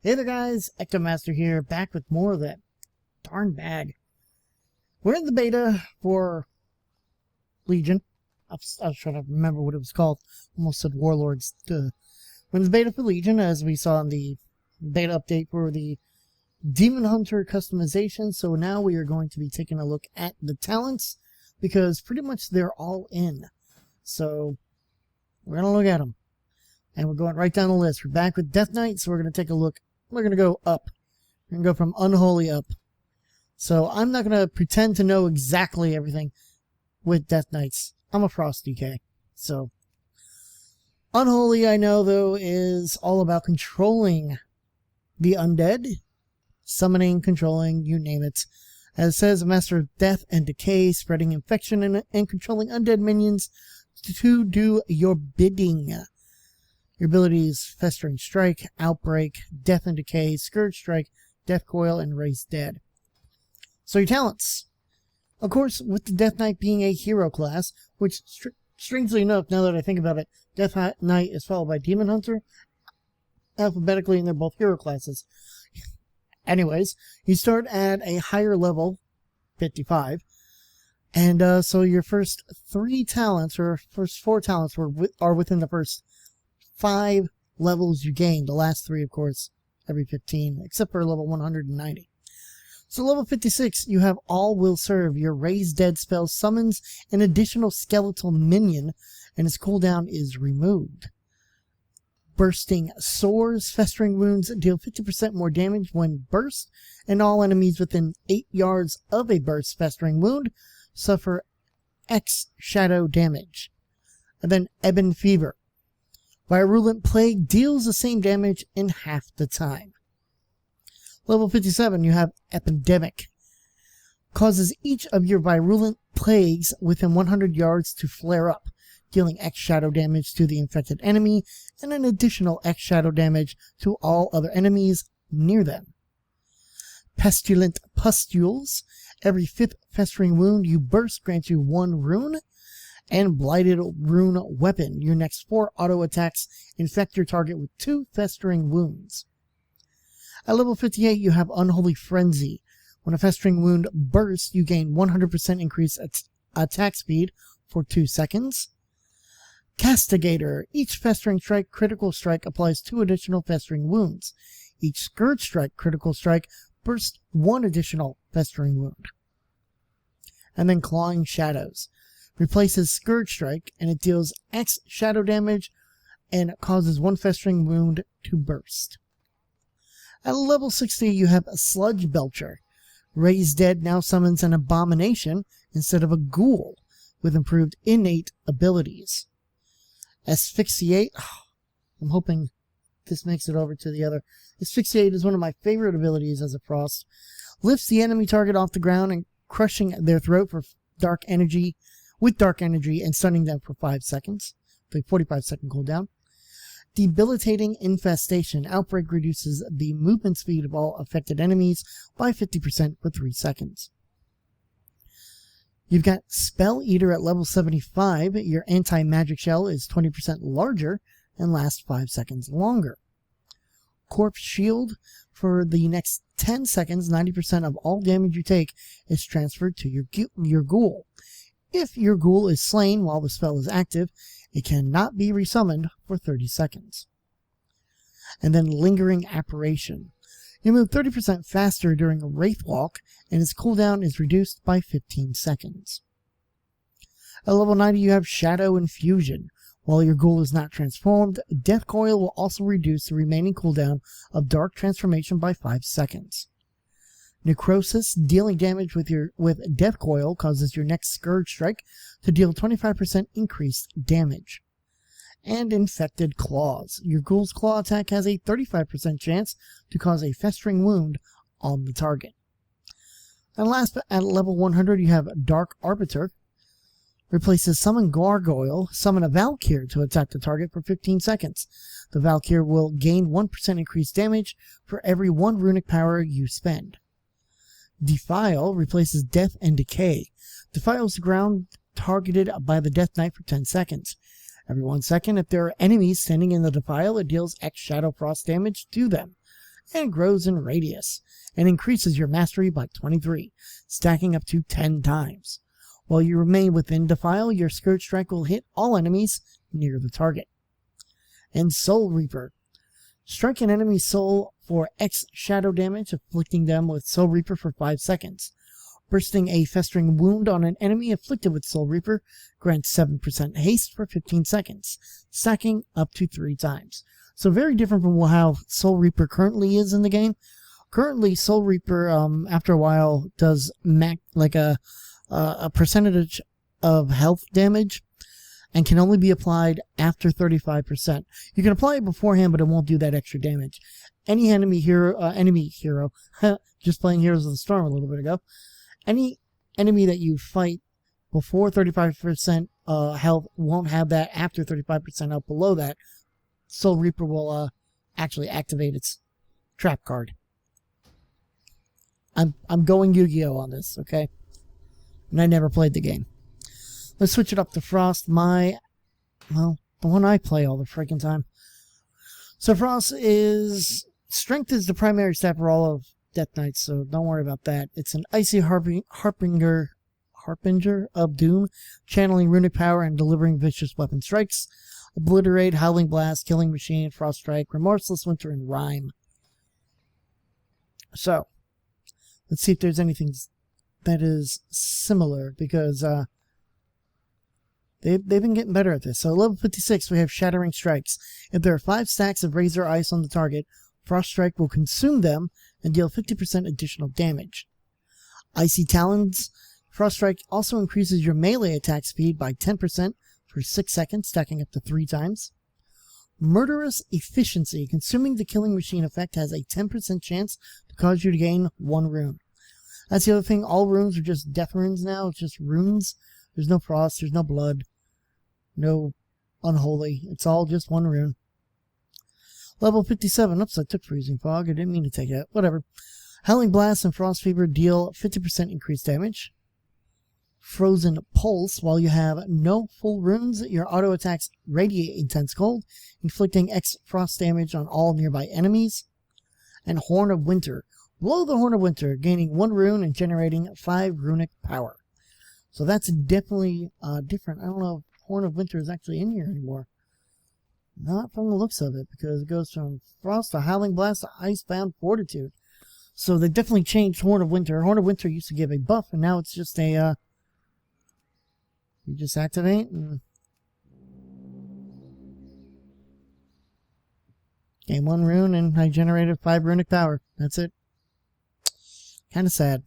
Hey there guys, EctoMaster here, back with more of that darn bag. We're in the beta for Legion. I was trying to remember what it was called. Almost said Warlords. We're in the beta for Legion, as we saw in the beta update for the Demon Hunter customization. So now we are going to be taking a look at the talents, because pretty much they're all in. So we're going to look at them. And we're going right down the list. We're back with Death Knight, so we're going to take a look. We're going to go up. We're going to go from Unholy up. So I'm not going to pretend to know exactly everything with Death Knights. I'm a Frost DK. So Unholy, I know, though, is all about controlling the undead. Summoning, controlling, you name it. As it says, a master of death and decay, spreading infection and controlling undead minions to do your bidding. Your abilities: Festering Strike, Outbreak, Death and Decay, Scourge Strike, Death Coil, and Raise Dead. So your talents. Of course, with the Death Knight being a hero class, which, strangely enough, now that I think about it, Death Knight is followed by Demon Hunter, alphabetically, and they're both hero classes. Anyways, you start at a higher level, 55, and so your first 3 talents, or first 4 talents, are within the first 5 levels you gain. The last 3, of course, every 15, except for level 190. So level 56, you have All Will Serve. Your Raise Dead spell summons an additional skeletal minion, and its cooldown is removed. Bursting Sores. Festering Wounds deal 50% more damage when burst, and all enemies within 8 yards of a burst festering wound suffer X shadow damage. And then Ebon Fever. Virulent Plague deals the same damage in half the time. Level 57, you have Epidemic. Causes each of your virulent plagues within 100 yards to flare up, dealing X shadow damage to the infected enemy, and an additional X shadow damage to all other enemies near them. Pestilent Pustules. Every 5th festering wound you burst grants you 1 rune. And Blighted Rune Weapon. Your next 4 auto attacks infect your target with 2 festering wounds. At level 58, you have Unholy Frenzy. When a festering wound bursts, you gain 100% increased attack speed for 2 seconds. Castigator. Each festering strike critical strike applies 2 additional festering wounds. Each Scourge Strike critical strike bursts 1 additional festering wound. And then Clawing Shadows. Replaces Scourge Strike, and it deals X shadow damage and causes 1 festering wound to burst. At level 60, you have Sludge Belcher. Raise Dead now summons an abomination instead of a ghoul, with improved innate abilities. Asphyxiate. I'm hoping this makes it over to the other. Asphyxiate is one of my favorite abilities as a Frost. Lifts the enemy target off the ground and crushing their throat with dark energy and stunning them for 5 seconds. The 45-second cooldown. Debilitating Infestation. Outbreak reduces the movement speed of all affected enemies by 50% for 3 seconds. You've got Spell Eater at level 75. Your anti-magic shell is 20% larger and lasts 5 seconds longer. Corpse Shield. For the next 10 seconds, 90% of all damage you take is transferred to your ghoul. If your ghoul is slain while the spell is active, it cannot be resummoned for 30 seconds. And then Lingering Apparition. You move 30% faster during a Wraith Walk, and its cooldown is reduced by 15 seconds. At level 90, you have Shadow Infusion. While your ghoul is not transformed, Death Coil will also reduce the remaining cooldown of Dark Transformation by 5 seconds. Necrosis. Dealing damage with Death Coil causes your next Scourge Strike to deal 25% increased damage. And Infected Claws. Your ghoul's claw attack has a 35% chance to cause a festering wound on the target. And last, at level 100, you have Dark Arbiter. Replaces Summon Gargoyle. Summon a Valkyr to attack the target for 15 seconds. The Valkyr will gain 1% increased damage for every 1 runic power you spend. Defile. Replaces Death and Decay. Defiles the ground targeted by the Death Knight for 10 seconds. Every 1 second, if there are enemies standing in the defile, it deals X Shadow Frost damage to them. and grows in radius, and increases your mastery by 23, stacking up to 10 times. While you remain within Defile, your Scourge Strike will hit all enemies near the target. And Soul Reaper. Strike an enemy's soul for X shadow damage, afflicting them with Soul Reaper for 5 seconds. Bursting a festering wound on an enemy afflicted with Soul Reaper grants 7% haste for 15 seconds, stacking up to 3 times. So very different from how Soul Reaper currently is in the game. Currently, Soul Reaper, after a while, does a percentage of health damage and can only be applied after 35%. You can apply it beforehand, but it won't do that extra damage. Any enemy hero, just playing Heroes of the Storm a little bit ago, any enemy that you fight before 35% health won't have that. After 35% health below that, Soul Reaper will actually activate its trap card. I'm going Yu-Gi-Oh on this, okay? And I never played the game. Let's switch it up to Frost. The one I play all the freaking time. So Frost is... Strength is the primary stat for all of Death Knights, so don't worry about that. It's an Icy Harbinger of Doom, channeling runic power and delivering vicious weapon strikes. Obliterate, Howling Blast, Killing Machine, Frost Strike, Remorseless Winter, and Rhyme. So, let's see if there's anything that is similar, because they've been getting better at this. So level 56, we have Shattering Strikes. If there are 5 stacks of Razor Ice on the target, Frost Strike will consume them and deal 50% additional damage. Icy Talons. Frost Strike also increases your melee attack speed by 10% for 6 seconds, stacking up to 3 times. Murderous Efficiency. Consuming the Killing Machine effect has a 10% chance to cause you to gain 1 rune. That's the other thing. All runes are just death runes now. It's just runes. There's no frost. There's no blood. No unholy. It's all just 1 rune. Level 57. Oops, I took Freezing Fog. I didn't mean to take it. Whatever. Howling Blast and Frost Fever deal 50% increased damage. Frozen Pulse. While you have no full runes, your auto attacks radiate intense cold, inflicting X frost damage on all nearby enemies. And Horn of Winter. Blow the Horn of Winter, gaining 1 rune and generating 5 runic power. So that's definitely different. I don't know if Horn of Winter is actually in here anymore. Not from the looks of it, because it goes from Frost to Howling Blast to Icebound Fortitude. So they definitely changed Horn of Winter. Horn of Winter used to give a buff, and now it's just a... you just activate and... gain 1 rune, and I generated 5 runic power. That's it. Kind of sad.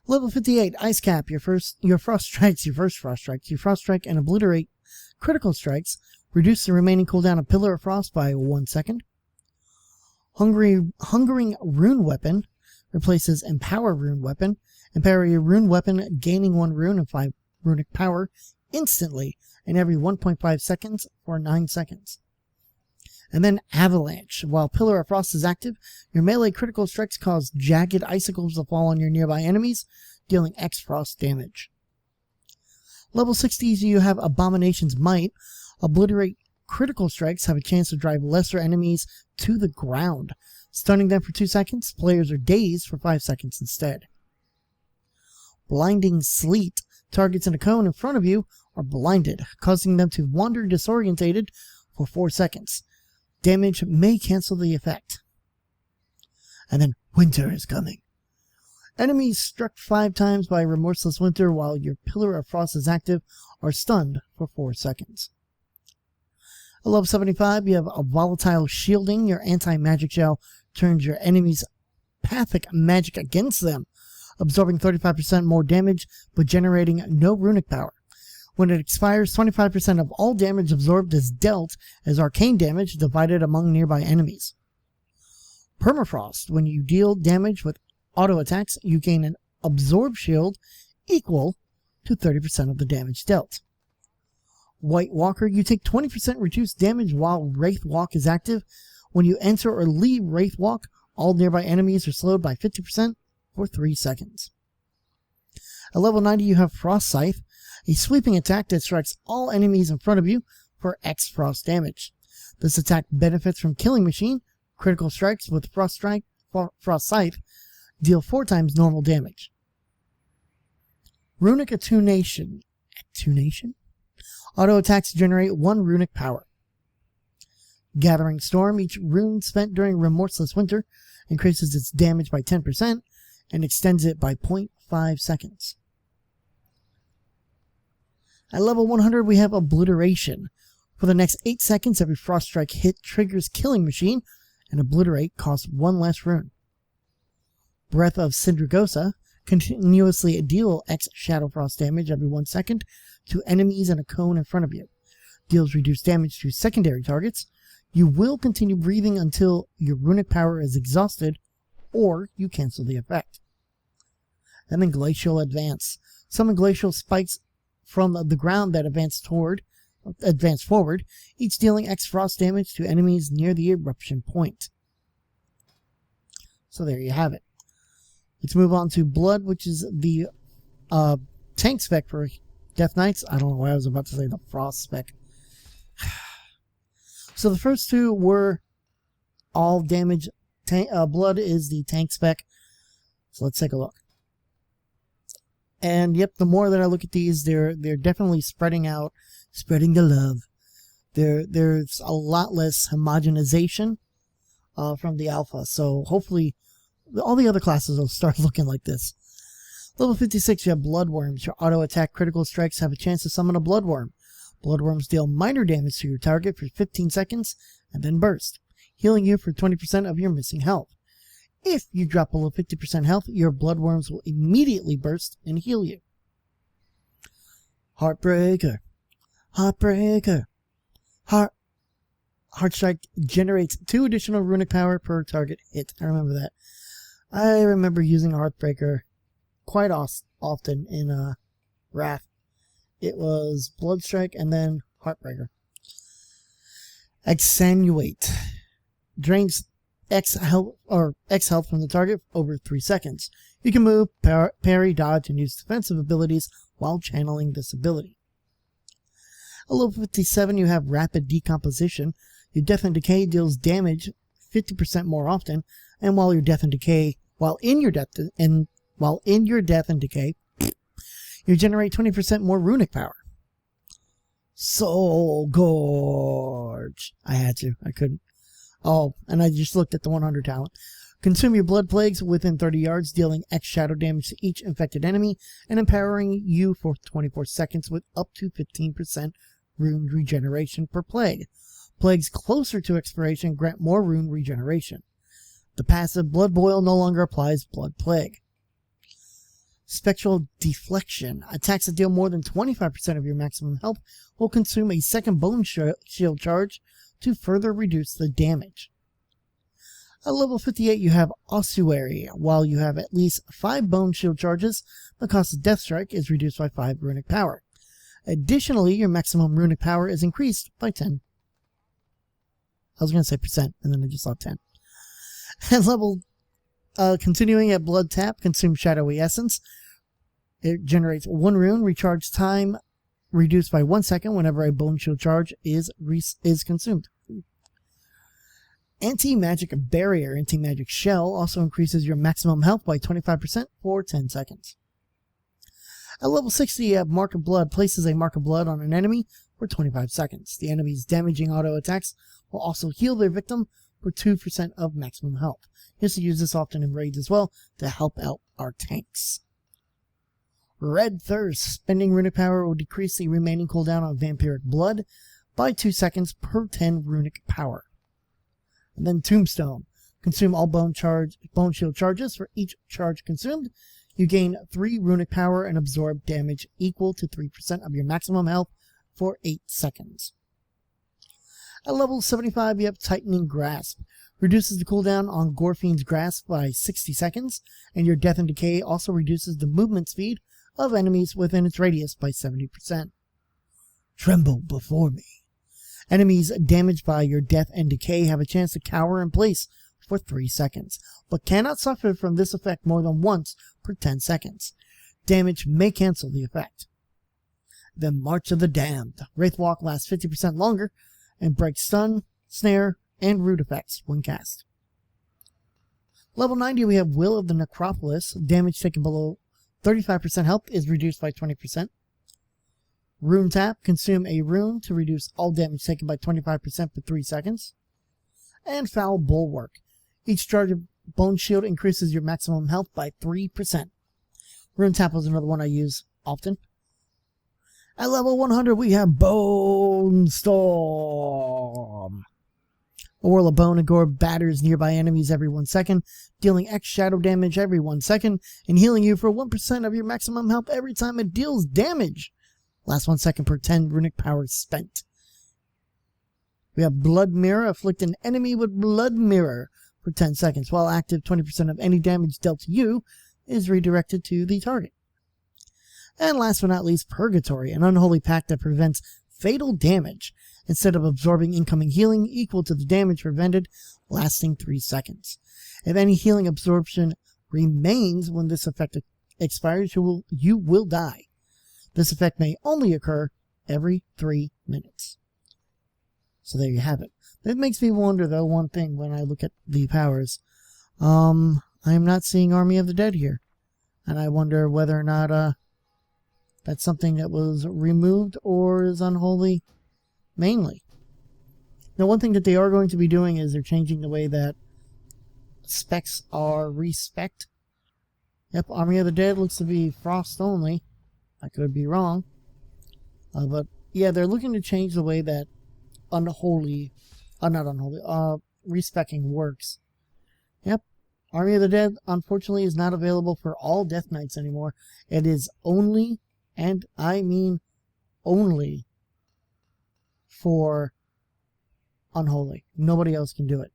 Level 58, Ice Cap. Your first Frost Strikes, your Frost Strike and Obliterate critical strikes. Reduce the remaining cooldown of Pillar of Frost by 1 second. Hungering Rune Weapon replaces Empower Rune Weapon. Empower your Rune Weapon, gaining 1 rune and 5 runic power instantly and every 1.5 seconds for 9 seconds. And then Avalanche. While Pillar of Frost is active, your melee critical strikes cause jagged icicles to fall on your nearby enemies, dealing X frost damage. Level 60, you have Abomination's Might. Obliterate critical strikes have a chance to drive lesser enemies to the ground. Stunning them for 2 seconds, players are dazed for 5 seconds instead. Blinding Sleet. Targets in a cone in front of you are blinded, causing them to wander disorientated for 4 seconds. Damage may cancel the effect. And then Winter is coming. Enemies struck 5 times by Remorseless Winter while your Pillar of Frost is active are stunned for 4 seconds. At level 75, you have a Volatile Shielding. Your anti-magic shell turns your enemy's pathic magic against them, absorbing 35% more damage but generating no runic power. When it expires, 25% of all damage absorbed is dealt as arcane damage divided among nearby enemies. Permafrost. When you deal damage with auto attacks, you gain an absorb shield equal to 30% of the damage dealt. White Walker. You take 20% reduced damage while Wraith Walk is active. When you enter or leave Wraith Walk, all nearby enemies are slowed by 50% for 3 seconds. At level 90, you have Frost Scythe, a sweeping attack that strikes all enemies in front of you for X frost damage. This attack benefits from Killing Machine, Critical strikes with Frost Scythe deal 4 times normal damage. Runic Attunation. Auto attacks generate 1 runic power. Gathering Storm. Each rune spent during Remorseless Winter increases its damage by 10% and extends it by 0.5 seconds. At level 100, we have Obliteration. For the next 8 seconds, every Frost Strike hit triggers Killing Machine, and Obliterate costs 1 less rune. Breath of Syndragosa. Continuously deal X Shadow Frost damage every 1 second to enemies in a cone in front of you. Deals reduced damage to secondary targets. You will continue breathing until your runic power is exhausted, or you cancel the effect. And then Glacial Advance. Summon glacial spikes from the ground that advance forward, each dealing X frost damage to enemies near the eruption point. So there you have it. Let's move on to Blood, which is the tank spec for Death Knights. I don't know why I was about to say the Frost spec. So the first 2 were all damage. Blood is the tank spec. So let's take a look. And yep, the more that I look at these, they're definitely spreading out, spreading the love. There's a lot less homogenization from the alpha. So hopefully all the other classes will start looking like this. Level 56, you have Bloodworms. Your auto attack critical strikes have a chance to summon a Bloodworm. Bloodworms deal minor damage to your target for 15 seconds and then burst, healing you for 20% of your missing health. If you drop below 50% health, your Bloodworms will immediately burst and heal you. Heartbreaker. Heartstrike generates 2 additional runic power per target hit. I remember that. I remember using Heartbreaker quite often in Wrath. It was Bloodstrike and then Heartbreaker. Exsanguinate. Drains X health from the target over 3 seconds. You can move, parry, dodge, and use defensive abilities while channeling this ability. At level 57, you have Rapid Decomposition. Your Death and Decay deals damage 50% more often, and while in your death and decay, you generate 20% more runic power. Soul Gorge. I had to. I couldn't. Oh, and I just looked at the 100 talent. Consume your blood plagues within 30 yards, dealing X shadow damage to each infected enemy, and empowering you for 24 seconds with up to 15% rune regeneration per plague. Plagues closer to expiration grant more rune regeneration. The passive Blood Boil no longer applies Blood Plague. Spectral Deflection. Attacks that deal more than 25% of your maximum health will consume a second Bone Shield charge to further reduce the damage. At level 58, you have Ossuary. While you have at least 5 Bone Shield charges, the cost of Death Strike is reduced by 5 runic power. Additionally, your maximum runic power is increased by 10. I was going to say percent, and then I just saw 10. At level, continuing at Blood Tap, consume Shadowy Essence. It generates 1 rune, recharge time reduced by 1 second whenever a Bone Shield charge is consumed. Anti-Magic Barrier, Anti-Magic Shell also increases your maximum health by 25% for 10 seconds. At level 60, you have Mark of Blood. Places a Mark of Blood on an enemy for 25 seconds. The enemy's damaging auto attacks will also heal their victim for 2% of maximum health. You used to use this often in raids as well to help out our tanks. Red Thirst. Spending runic power will decrease the remaining cooldown on Vampiric Blood by 2 seconds per 10 runic power. And then Tombstone. Consume all Bone Shield charges. For each charge consumed, you gain 3 runic power and absorb damage equal to 3% of your maximum health for 8 seconds. At level 75, you have Tightening Grasp. Reduces the cooldown on Gorfiend's Grasp by 60 seconds, and your Death and Decay also reduces the movement speed of enemies within its radius by 70%. Tremble before me. Enemies damaged by your Death and Decay have a chance to cower in place for 3 seconds, but cannot suffer from this effect more than once per 10 seconds. Damage may cancel the effect. Then March of the Damned. Wraithwalk lasts 50% longer and breaks stun, snare, and root effects when cast. Level 90, we have Will of the Necropolis. Damage taken below 35% health is reduced by 20%. Rune Tap. Consume a rune to reduce all damage taken by 25% for 3 seconds. And Foul Bulwark. Each charge of Bone Shield increases your maximum health by 3%. Rune Tap was another one I use often. At level 100, we have Bone Storm. A whirl of bone and gore batters nearby enemies every 1 second, dealing X shadow damage every 1 second, and healing you for 1% of your maximum health every time it deals damage. Last 1 second per 10 runic power spent. We have Blood Mirror. Afflict an enemy with Blood Mirror for 10 seconds. While active, 20% of any damage dealt to you is redirected to the target. And last but not least, Purgatory, an unholy pact that prevents fatal damage instead of absorbing incoming healing equal to the damage prevented, lasting 3 seconds. If any healing absorption remains when this effect expires, you will die. This effect may only occur every 3 minutes. So there you have it. That makes me wonder, though, one thing when I look at the powers. I am not seeing Army of the Dead here. And I wonder whether or not that's something that was removed or is unholy mainly. Now, one thing that they are going to be doing is they're changing the way that specs are respec'd. Yep, Army of the Dead looks to be frost only. I could be wrong. But yeah, they're looking to change the way that respecking works. Yep, Army of the Dead, unfortunately, is not available for all Death Knights anymore. It is only, and I mean only, for Unholy. Nobody else can do it.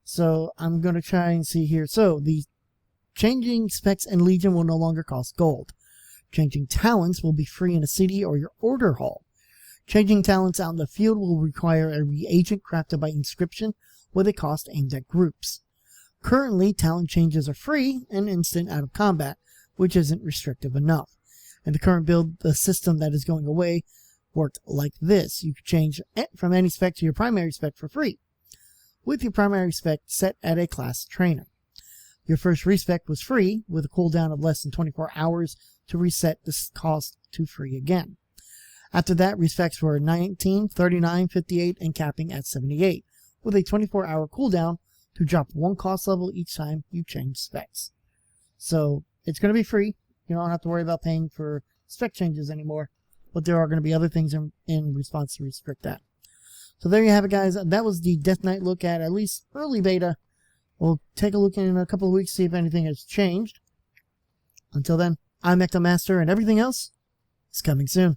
So I'm going to try and see here. So the changing specs in Legion will no longer cost gold. Changing talents will be free in a city or your order hall. Changing talents out in the field will require a reagent crafted by Inscription with a cost aimed at groups. Currently, talent changes are free and instant out of combat, which isn't restrictive enough. In the current build, the system that is going away worked like this. You could change from any spec to your primary spec for free, with your primary spec set at a class trainer. Your first respec was free, with a cooldown of less than 24 hours to reset this cost to free again. After that, respecs were 19, 39, 58, and capping at 78, with a 24-hour cooldown to drop 1 cost level each time you change specs. So, it's going to be free. You don't have to worry about paying for spec changes anymore, but there are going to be other things in response to restrict that. So there you have it, guys. That was the Death Knight look at least early beta. We'll take a look in a couple of weeks, see if anything has changed. Until then, I'm EctoMaster, and everything else is coming soon.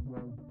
Wow.